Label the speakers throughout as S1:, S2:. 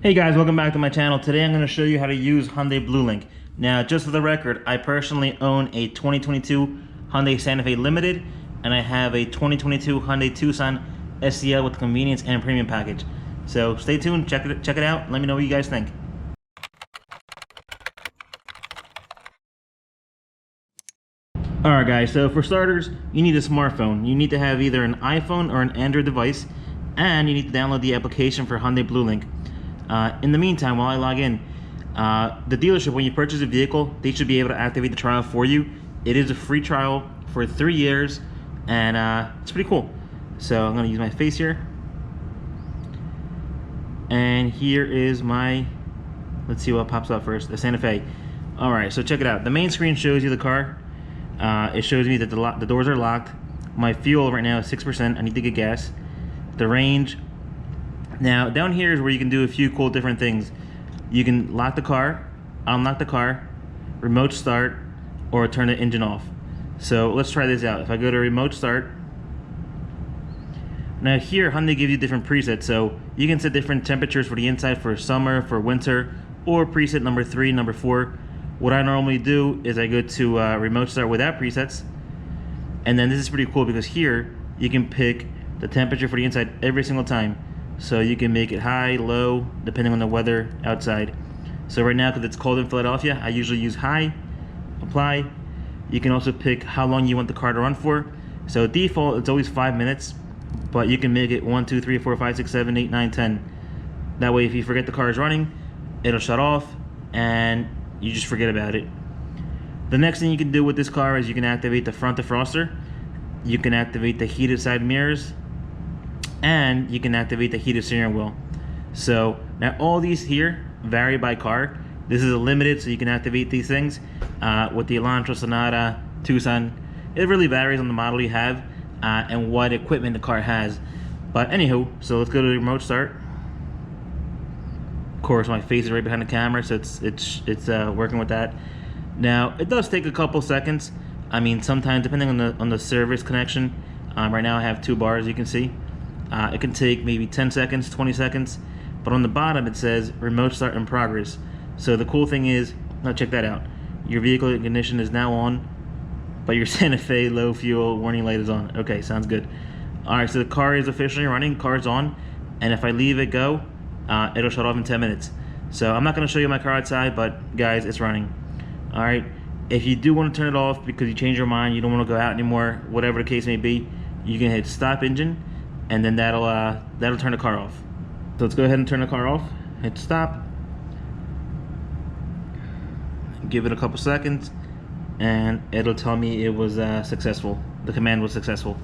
S1: Hey guys, welcome back to my channel. Today I'm going to show you how to use Hyundai BlueLink. Now, just for the record, I personally own a 2022 Hyundai Santa Fe Limited, and I have a 2022 Hyundai Tucson SEL with the convenience and premium package. So stay tuned, check it out, and let me know what you guys think. Alright guys, so for starters, you need a smartphone. You need to have either an iPhone or an Android device, and you need to download the application for Hyundai BlueLink. In the meantime, while I log in, the dealership, when you purchase a vehicle, they should be able to activate the trial for you. It is a free trial for 3 years, and it's pretty cool. So I'm going to use my face here. And here is my, let's see what pops up first, the Santa Fe. Alright, so check it out. The main screen shows you the car. It shows me that the doors are locked. My fuel right now is 6%. I need to get gas. The range. Now, down here is where you can do a few cool different things. You can lock the car, unlock the car, remote start, or turn the engine off. So let's try this out. If I go to remote start, now here Hyundai gives you different presets. So you can set different temperatures for the inside for summer, for winter, or preset number 3, number 4. What I normally do is I go to remote start without presets. And then this is pretty cool because here you can pick the temperature for the inside every single time. So you can make it high, low, depending on the weather outside. So right now, because it's cold in Philadelphia, I usually use high, apply. You can also pick how long you want the car to run for. So default, it's always 5 minutes, but you can make it 1, 2, 3, 4, 5, 6, 7, 8, 9, 10. That way, if you forget the car is running, it'll shut off and you just forget about it. The next thing you can do with this car is you can activate the front defroster. You can activate the heated side mirrors, and you can activate the heated steering wheel. So now all these here vary by car. This is a limited, so you can activate these things. With the Elantra, Sonata, Tucson, it really varies on the model you have and what equipment the car has. But anywho, so let's go to the remote start. Of course, my face is right behind the camera, so it's working with that. Now it does take a couple seconds. I mean, sometimes depending on the service connection. Right now I have 2 bars, you can see. It can take maybe 10 seconds, 20 seconds, but on the bottom it says remote start in progress. So the cool thing is, now check that out. Your vehicle ignition is now on, but your Santa Fe low fuel warning light is on. Okay, sounds good. Alright, so the car is officially running, car's on, and if I leave it go, it'll shut off in 10 minutes. So I'm not going to show you my car outside, but guys, it's running. Alright, if you do want to turn it off because you change your mind, you don't want to go out anymore, whatever the case may be, you can hit stop engine, and then that'll turn the car off. So let's go ahead and turn the car off. Hit stop. Give it a couple seconds, and it'll tell me it was successful. The command was successful.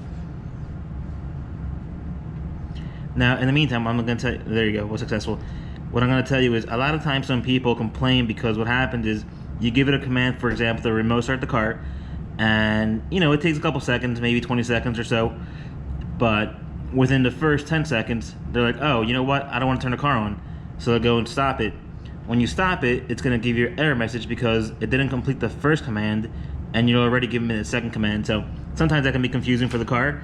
S1: Now, in the meantime, I'm gonna tell you, there you go, was successful. What I'm gonna tell you is, a lot of times some people complain because what happens is you give it a command, for example, to remote start the car, and you know it takes a couple seconds, maybe 20 seconds or so, but within the first 10 seconds, they're like, oh, you know what? I don't want to turn the car on. So they'll go and stop it. When you stop it, it's going to give you an error message because it didn't complete the first command and you're already giving it the second command. So sometimes that can be confusing for the car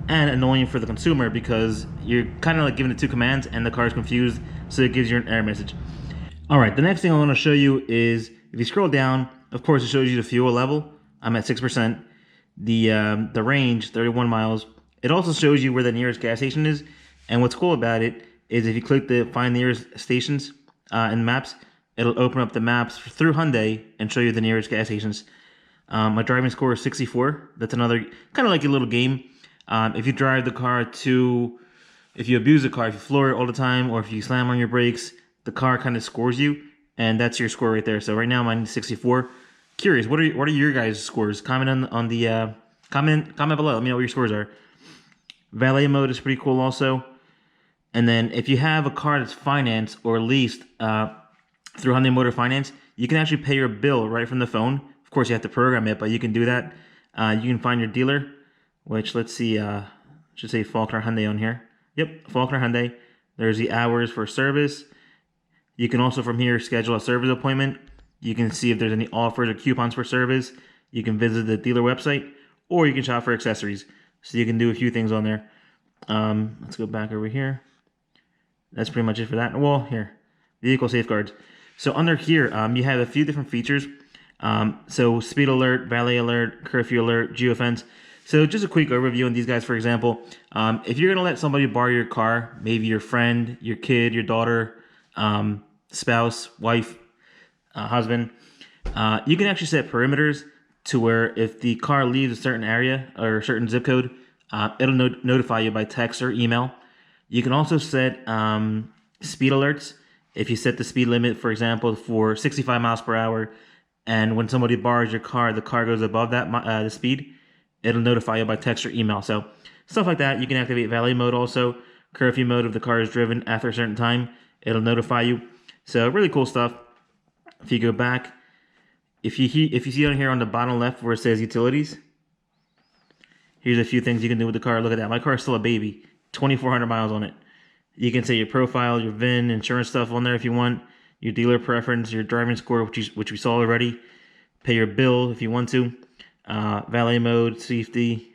S1: and annoying for the consumer because you're kind of like giving it 2 commands and the car is confused, so it gives you an error message. All right, the next thing I want to show you is, if you scroll down, of course, it shows you the fuel level. I'm at 6%. The range, 31 miles. It also shows you where the nearest gas station is, and what's cool about it is if you click the find nearest stations in maps, it'll open up the maps through Hyundai and show you the nearest gas stations. My driving score is 64. That's another kind of like a little game. If you drive the car if you abuse the car, if you floor it all the time, or if you slam on your brakes, the car kind of scores you, and that's your score right there. So right now mine is 64. Curious, what are your guys' scores? Comment on the comment below. Let me know what your scores are. Valet mode is pretty cool also. And then if you have a car that's financed or leased through Hyundai Motor Finance, you can actually pay your bill right from the phone. Of course, you have to program it, but you can do that. You can find your dealer, which, let's see, should say Faulkner Hyundai on here. Yep, Faulkner Hyundai. There's the hours for service. You can also from here schedule a service appointment. You can see if there's any offers or coupons for service. You can visit the dealer website, or you can shop for accessories. So you can do a few things on there. Let's go back over here. That's pretty much it for that. Well, here. vehicle safeguards. So under here, you have a few different features. So speed alert, valet alert, curfew alert, geofence. So just a quick overview on these guys. For example, if you're gonna let somebody borrow your car, maybe your friend, your kid, your daughter, spouse, wife, husband, you can actually set perimeters to where if the car leaves a certain area or a certain zip code, it'll notify you by text or email. You can also set speed alerts. If you set the speed limit, for example, for 65 miles per hour, and when somebody borrows your car, the car goes above that the speed, it'll notify you by text or email. So stuff like that. You can activate valet mode also, curfew mode if the car is driven after a certain time, it'll notify you. So really cool stuff. If you go back, if you see on here on the bottom left where it says utilities, here's a few things you can do with the car. Look at that. My car is still a baby. 2,400 miles on it. You can say your profile, your VIN, insurance stuff on there if you want, your dealer preference, your driving score, which we saw already. Pay your bill if you want to. Valet mode, safety.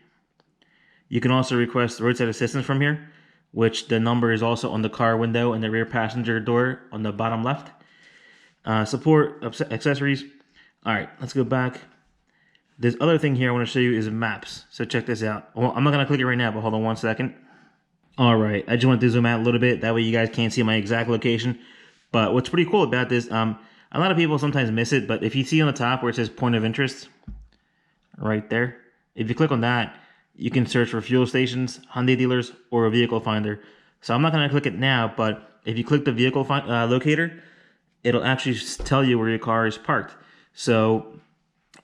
S1: You can also request roadside assistance from here, which the number is also on the car window and the rear passenger door on the bottom left. Support accessories. All right, let's go back. This other thing here I want to show you is maps. So check this out. Well, I'm not going to click it right now, but hold on one second. All right, I just want to zoom out a little bit. That way you guys can't see my exact location. But what's pretty cool about this, a lot of people sometimes miss it, but if you see on the top where it says point of interest, right there, if you click on that, you can search for fuel stations, Hyundai dealers, or a vehicle finder. So I'm not going to click it now, but if you click the vehicle locator, it'll actually tell you where your car is parked. So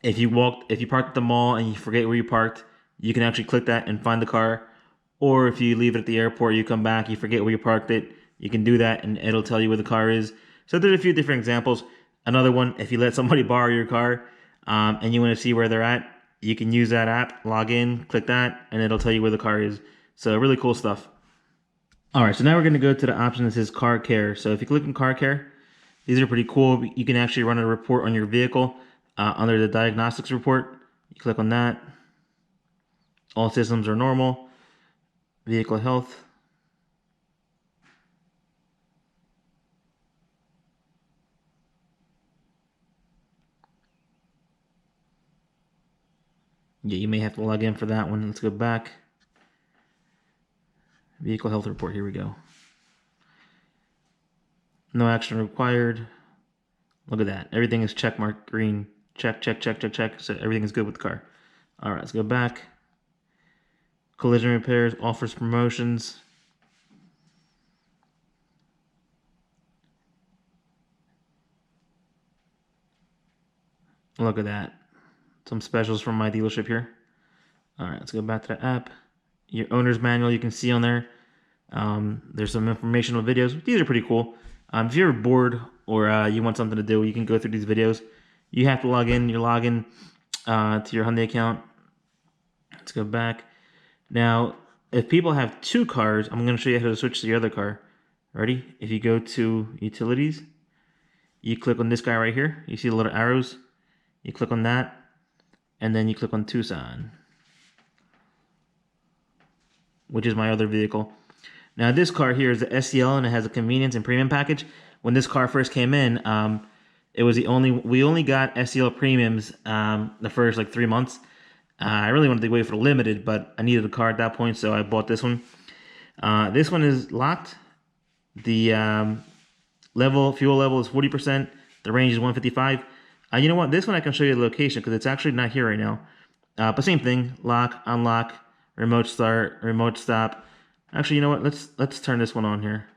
S1: if you parked at the mall and you forget where you parked, you can actually click that and find the car. Or if you leave it at the airport, you come back, you forget where you parked it, you can do that and it'll tell you where the car is. So there's a few different examples. Another one, if you let somebody borrow your car and you want to see where they're at, you can use that app, log in, click that, and it'll tell you where the car is. So really cool stuff. All right, so now we're going to go to the option that says car care. So if you click on car care, these are pretty cool. You can actually run a report on your vehicle under the diagnostics report. You click on that. All systems are normal. Vehicle health. Yeah, you may have to log in for that one. Let's go back. Vehicle health report. Here we go. No action required. Look at that. Everything is check marked green. Check, check, check, check, check. So everything is good with the car. All right, let's go back. Collision repairs, offers promotions. Look at that. Some specials from my dealership here. All right, let's go back to the app. Your owner's manual you can see on there. There's some informational videos. These are pretty cool. If you're bored or you want something to do, you can go through these videos. You have to log in. You log in to your Hyundai account. Let's go back. Now, if people have two cars, I'm going to show you how to switch to the other car. Ready? If you go to utilities, you click on this guy right here. You see the little arrows? You click on that, and then you click on Tucson, which is my other vehicle. Now, this car here is the SCL, and it has a convenience and premium package. When this car first came in, it was we only got SCL premiums the first like 3 months. I really wanted to wait for the limited, but I needed a car at that point, so I bought this one. This one is locked. The fuel level is 40%. The range is 155. You know what? This one I can show you the location because it's actually not here right now. But same thing: lock, unlock, remote start, remote stop. Actually, you know what? Let's turn this one on here.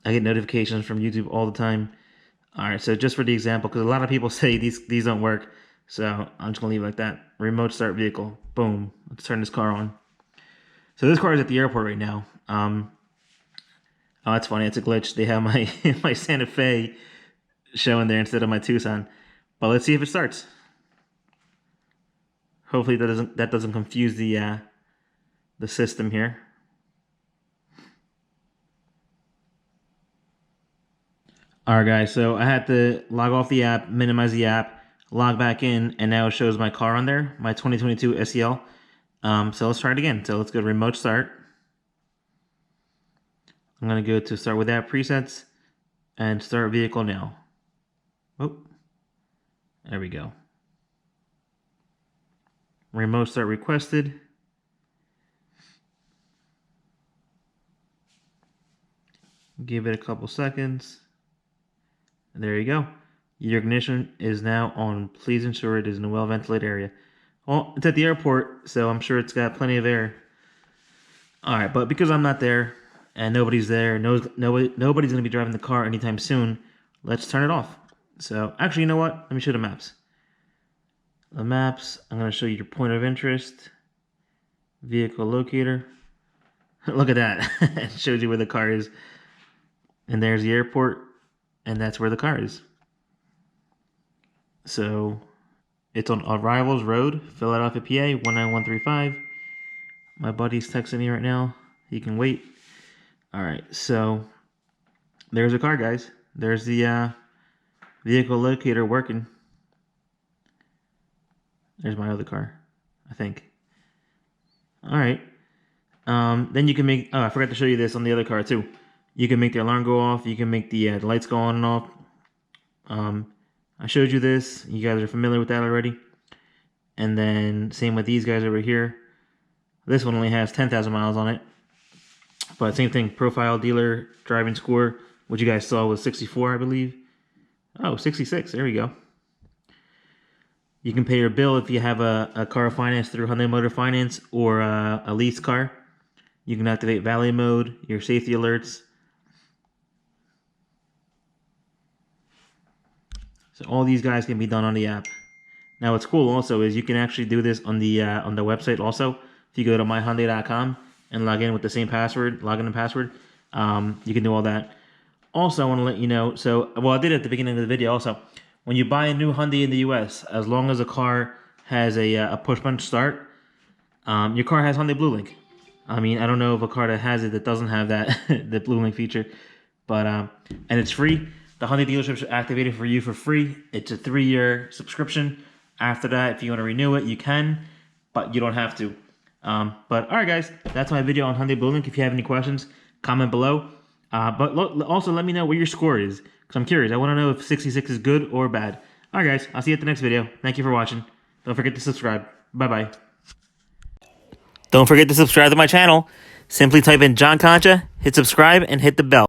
S1: I get notifications from YouTube all the time. All right, so just for the example, because a lot of people say these don't work. So I'm just gonna leave it like that. Remote start vehicle. Boom. Let's turn this car on. So this car is at the airport right now. Oh, that's funny. It's a glitch. They have my my Santa Fe showing there instead of my Tucson. But let's see if it starts. Hopefully that doesn't confuse the system here. All right, guys. So I had to log off the app, minimize the app, log back in, and now it shows my car on there, my 2022 SEL. So let's try it again. So let's go to remote start. I'm going to go to start with app presets. and start vehicle now. Oh, there we go. Remote start requested. Give it a couple seconds. There you go. Your ignition is now on. Please ensure it is in a well-ventilated area. Well, it's at the airport, so I'm sure it's got plenty of air. All right, but because I'm not there and nobody's there, nobody's going to be driving the car anytime soon, let's turn it off. So, actually, you know what? Let me show the maps. The maps, I'm going to show you your point of interest. Vehicle locator. Look at that. It shows you where the car is. And there's the airport, and that's where the car is. So, it's on Arrivals Road, Philadelphia, PA, 19135. My buddy's texting me right now. He can wait. All right, so there's the car, guys. There's the vehicle locator working. There's my other car, I think. All right. Then you can make... Oh, I forgot to show you this on the other car, too. You can make the alarm go off. You can make the lights go on and off. I showed you this. You guys are familiar with that already. And then same with these guys over here. This one only has 10,000 miles on it. But same thing. Profile, dealer, driving score. What you guys saw was 64, I believe. Oh, 66. There we go. You can pay your bill if you have a car financed through Hyundai Motor Finance or a lease car. You can activate valet mode, your safety alerts. So all these guys can be done on the app. Now what's cool also is you can actually do this on the website also. If you go to myhyundai.com and log in with the same password, login and password, you can do all that. Also, I want to let you know, well, I did it at the beginning of the video also. When you buy a new Hyundai in the US, as long as the car has a push-button start, your car has Hyundai BlueLink. I mean, I don't know of a car that has it that doesn't have that, the BlueLink feature. But, and it's free. The Hyundai dealerships are activated for you for free. It's a 3-year subscription. After that, if you want to renew it, you can, but you don't have to. But all right, guys, that's my video on Hyundai BlueLink. If you have any questions, comment below. But also let me know what your score is, because I'm curious. I want to know if 66 is good or bad. All right, guys, I'll see you at the next video. Thank you for watching. Don't forget to subscribe. Bye-bye. Don't forget to subscribe to my channel. Simply type in John Concha, hit subscribe, and hit the bell.